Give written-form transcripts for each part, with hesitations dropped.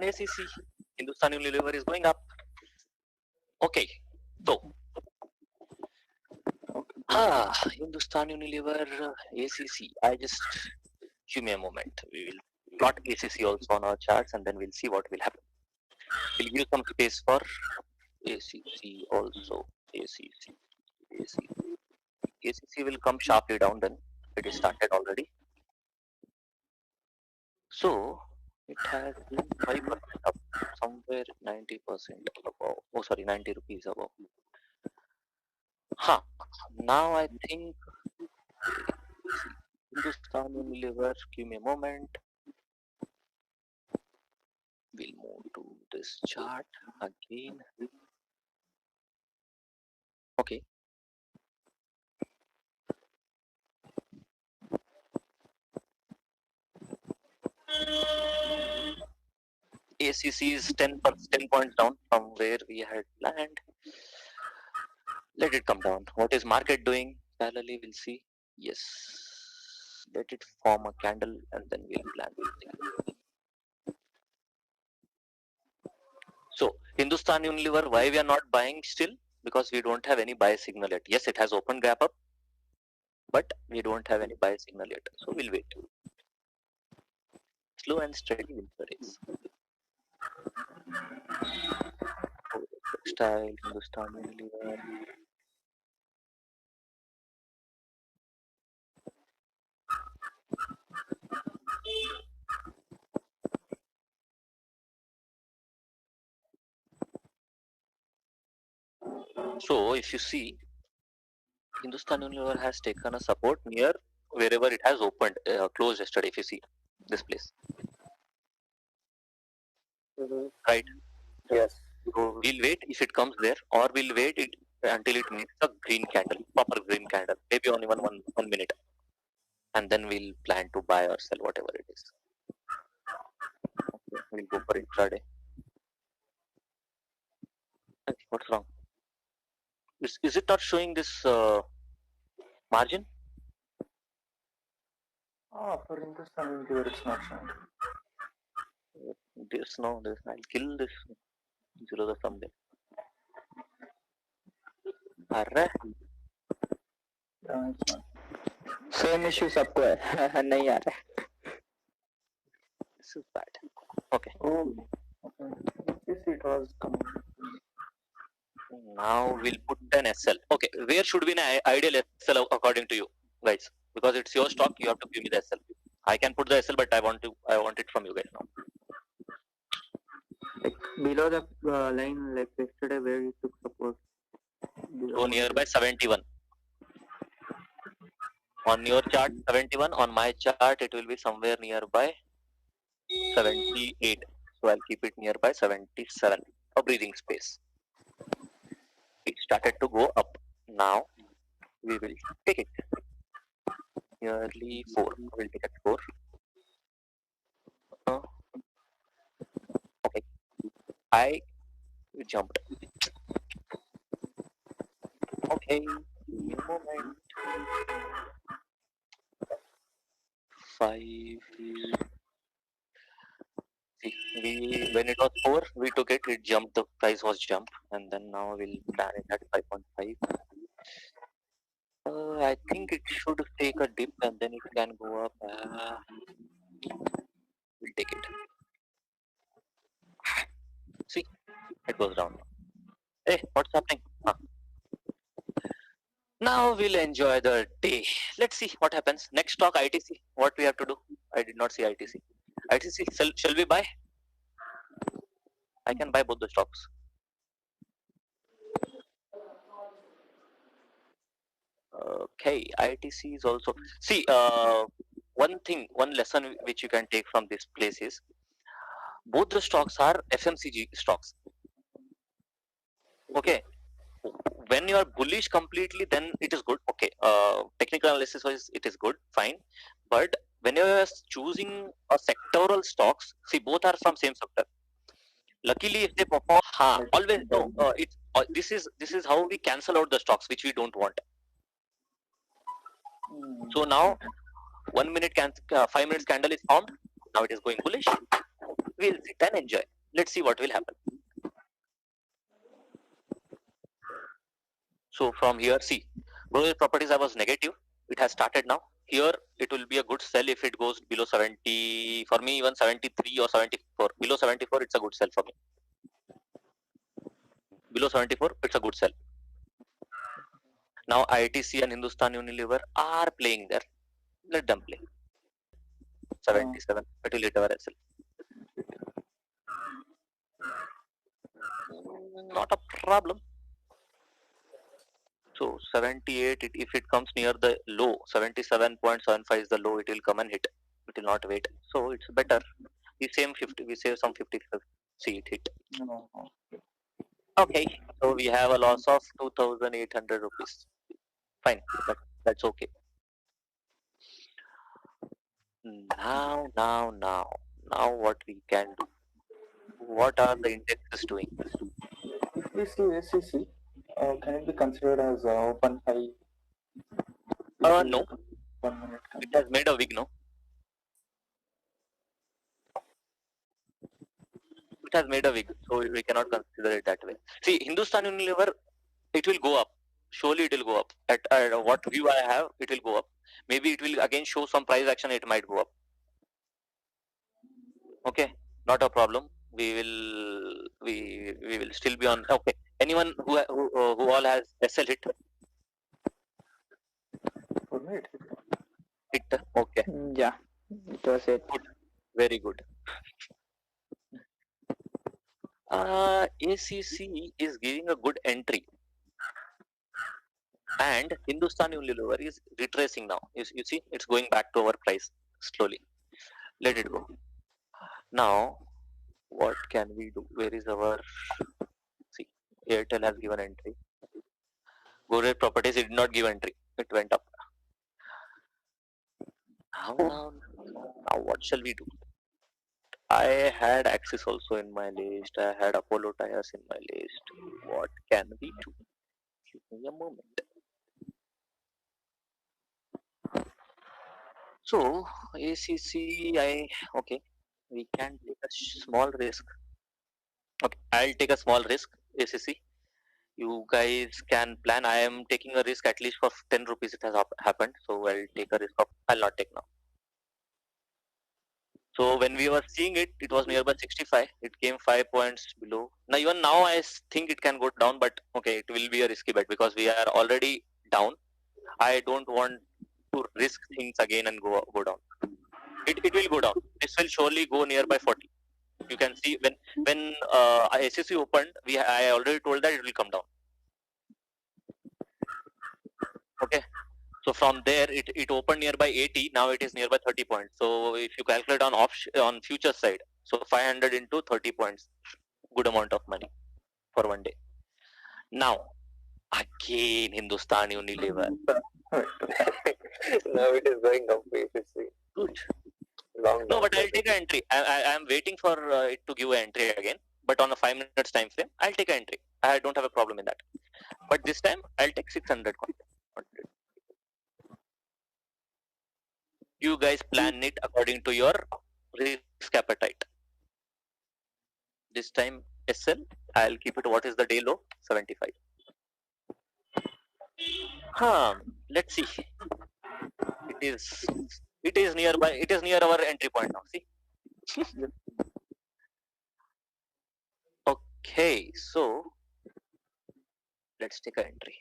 on ACC. Hindustan Unilever is going up. Okay, so Hindustan Unilever ACC. I just give me a moment. We will plot ACC also on our charts, and then we'll see what will happen. We'll give some space for ACC also. ACC. ACC will come sharply down. Then it is started already. So it has been 5% up, somewhere 90% above. Oh, sorry, 90 rupees above. Now I think Hindustan Unilever. Give me a moment. We'll move to this chart again. Okay. ACC is 10 points down from where we had planned. Let it come down. What is market doing? Parallelly, we'll see. Yes. Let it form a candle and then we'll plan. So Hindustan Unilever, why we are not buying still? Because we don't have any buy signal yet. Yes, it has opened gap up, but we don't have any buy signal yet. So we'll wait. Slow and steady wins the race. Textile, Hindustan Unilever. So if you see, Hindustan Unilever has taken a support near wherever it has opened, closed yesterday. If you see this place, right? Yes. So we'll wait if it comes there, or we'll wait until it makes a green candle, proper green candle, maybe only one minute, and then we'll plan to buy or sell whatever it is. Okay, we'll go for intraday. What's wrong? Is it not showing this margin? For Hindustan Unilever, it's not showing. I'll kill this zero someday. अरे same issue सबको है नहीं आ रहा है. This is bad. Okay. It was coming. Now we'll put an SL. Okay, where should be an ideal SL according to you guys? Because it's your stock, you have to give me the SL. I can put the SL, but I want it from you guys now. Like below the line, like yesterday where you took support. Go nearby 71. On your chart 71, on my chart it will be somewhere nearby 78. So I'll keep it nearby 77. A breathing space. It started to go up. Now we will take it. Nearly 4. We'll take it 4. Okay. I jumped. Okay. Moment. 5. See, when it was 4, we took it. It jumped. The price was jump, and then now we'll plan it at 5.5. I think it should take a dip and then it can go up. We'll take it. See, it goes down. Hey, what's happening? Now we'll enjoy the day. Let's see what happens. Next stock, ITC. What we have to do? I did not see ITC. ITC, shall we buy? I can buy both the stocks. Okay, ITC is also. See, one lesson which you can take from this place is both the stocks are FMCG stocks. Okay, when you are bullish completely, then it is good. Okay, technical analysis wise, it is good, fine. But when you are choosing a sectoral stocks, see both are from same sector. Luckily, if they perform, always no. This is how we cancel out the stocks which we don't want. So now 1 minute 5 minutes candle is formed. Now it is going bullish. we'll sit and enjoy. Let's see what will happen. So from here, see, Godrej Properties I was negative. It has started now. Here it will be a good sell if it goes below 70. For me, even 73 or 74. Below 74, it's a good sell for me. Below 74, it's a good sell. Now ITC and Hindustan Unilever are playing there. Let them play. 77. It will hit our SL. Not a problem. So 78, if it comes near the low, 77.75 is the low, it will come and hit. It will not wait. So it's better. We save some 50. See it hit. Okay. So we have a loss of 2,800 rupees. Fine. That's okay. Now what we can do? What are the indexes doing? If we see SEC, can it be considered as open high? No. 1 minute. It has made a wig, no? It has made a wig, so we cannot consider it that way. See, Hindustan Unilever, it will go up. Surely it will go up. At what view I have, it will go up. Maybe it will again show some price action. It might go up. Okay, not a problem. We will still be on. Okay. Anyone who all has SL hit? For me, it hit. Hit. Okay. Yeah, it was it. Good. Very good. ACC is giving a good entry, and Hindustan Unilever is retracing now. You see, it's going back to our price slowly. Let it go. Now, what can we do? Where is our? See, Airtel has given entry. Godrej Properties did not give entry. It went up. Now, what shall we do? I had Axis also in my list. I had Apollo Tires in my list. What can we do? Give me a moment. So ACC, okay. We can take a small risk. Okay, I'll take a small risk. ACC. You guys can plan. I am taking a risk at least for 10 rupees. It has happened, so I'll take a risk of. I'll not take now. So when we were seeing it, it was nearby 65. It came 5 points below. Now even now I think it can go down, but okay, it will be a risky bet because we are already down. I don't want to risk things again and go down. It will go down. This will surely go nearby 40. You can see when SEC opened, I already told that it will come down. Okay. So from there, it opened nearby 80. Now it is nearby 30 points. So if you calculate on future side, so 500 into 30 points, good amount of money for one day. Now, again Hindustan Unilever. Now it is going up basically. Good. Long No, but I'll take an entry. I am waiting for it to give an entry again. But on a 5 minutes time frame, I'll take an entry. I don't have a problem in that. But this time, I'll take 600 coin. You guys plan it according to your risk appetite. This time SL, I'll keep it. What is the day low? 75. Let's see. It is nearby. It is near our entry point now. See. Okay, so let's take an entry.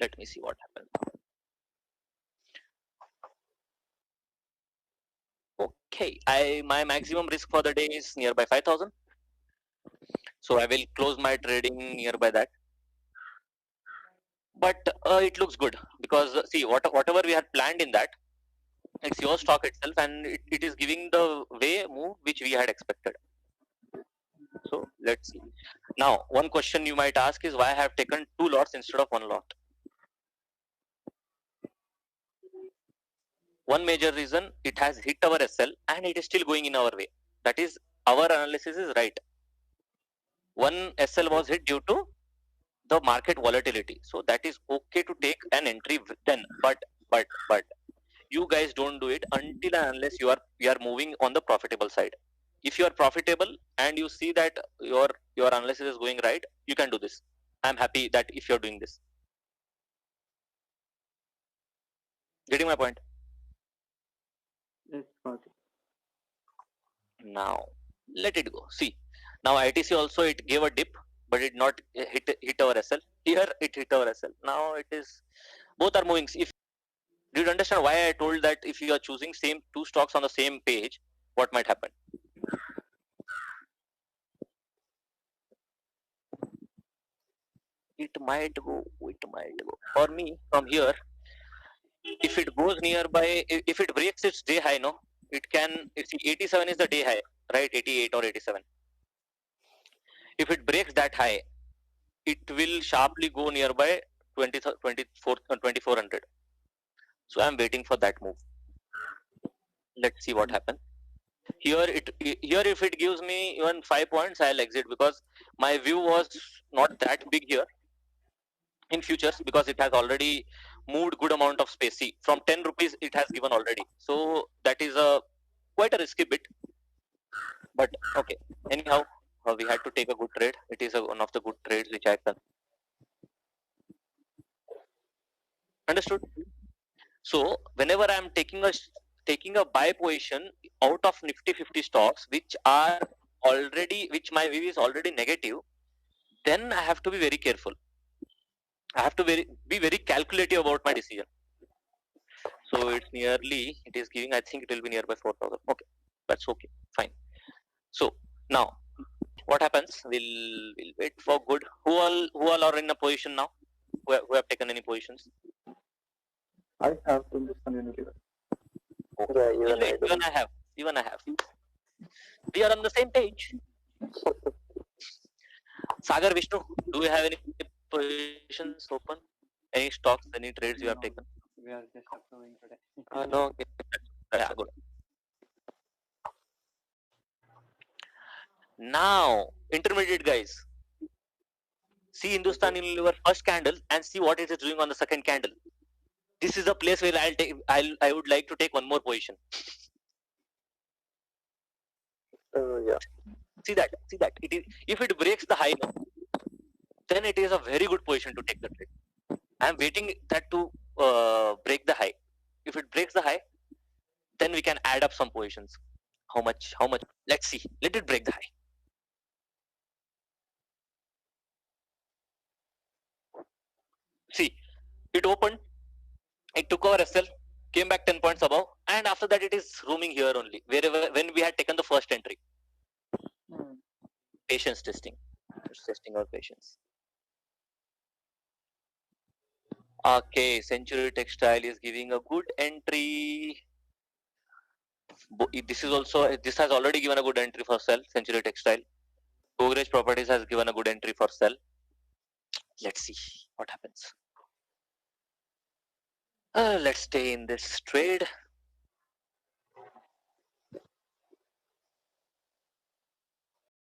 Let me see what happens. Okay, my maximum risk for the day is nearby 5,000. So I will close my trading nearby that. But it looks good because see whatever we had planned in that, it's your stock itself and it is giving the way move which we had expected. So let's see. Now one question you might ask is why I have taken 2 lots instead of 1 lot. One major reason, it has hit our SL and it is still going in our way. That is, our analysis is right. One SL was hit due to the market volatility. So that is okay to take an entry then. But you guys don't do it until and unless you are moving on the profitable side. If you are profitable and you see that your analysis is going right, you can do this. I'm happy that if you're doing this. Getting my point? Yes, got it. Now let it go. See, now ITC also it gave a dip, but it not hit our SL. Here it hit our SL. Now it is, both are moving. If did you understand why I told that if you are choosing same two stocks on the same page, what might happen? It might go. For me, from here, if it goes nearby, if it breaks its day high, no, it can. It's 87 is the day high, right? 88 or 87. If it breaks that high, it will sharply go nearby 2400. So I'm waiting for that move. Let's see what happens. Here if it gives me even 5 points, I'll exit, because my view was not that big here in futures, because it has already moved good amount of space. See, from 10 rupees it has given already, so that is a quite a risky bit, but okay. Anyhow, we had to take a good trade. It is one of the good trades which I've done. Understood? So whenever I'm taking a buy position out of Nifty 50 stocks which are already, which my view is already negative, then I have to be very careful. I have to be very calculative about my decision. So it's nearly, it is giving, I think it will be nearby 4,000. Okay, that's okay, fine. So now what happens? We'll wait for good. Who all are in a position now? Who have taken any positions? I have Hindustan Unilever. Okay. Yeah, even I have. We are on the same page. Sagar, Vishnu, do you have any positions open? Any stocks, any trades you have taken? We are just approving today. No. Okay. Yeah, good. Now, intermediate guys. See Hindustan Unilever first candle and see what it is doing on the second candle. This is a place where I would like to take one more position. Yeah. See that. It is, if it breaks the high, then it is a very good position to take the trade. I am waiting that to break the high. If it breaks the high, then we can add up some positions. How much? Let's see. Let it break the high. See, it opened, it took our SL, came back 10 points above, and after that it is roaming here only, wherever when we had taken the first entry. Patience testing. It's testing our patience. Okay, Century Textile is giving a good entry. This has already given a good entry for sell. Century Textile. Godrej Properties has given a good entry for sell. Let's see what happens. Let's stay in this trade.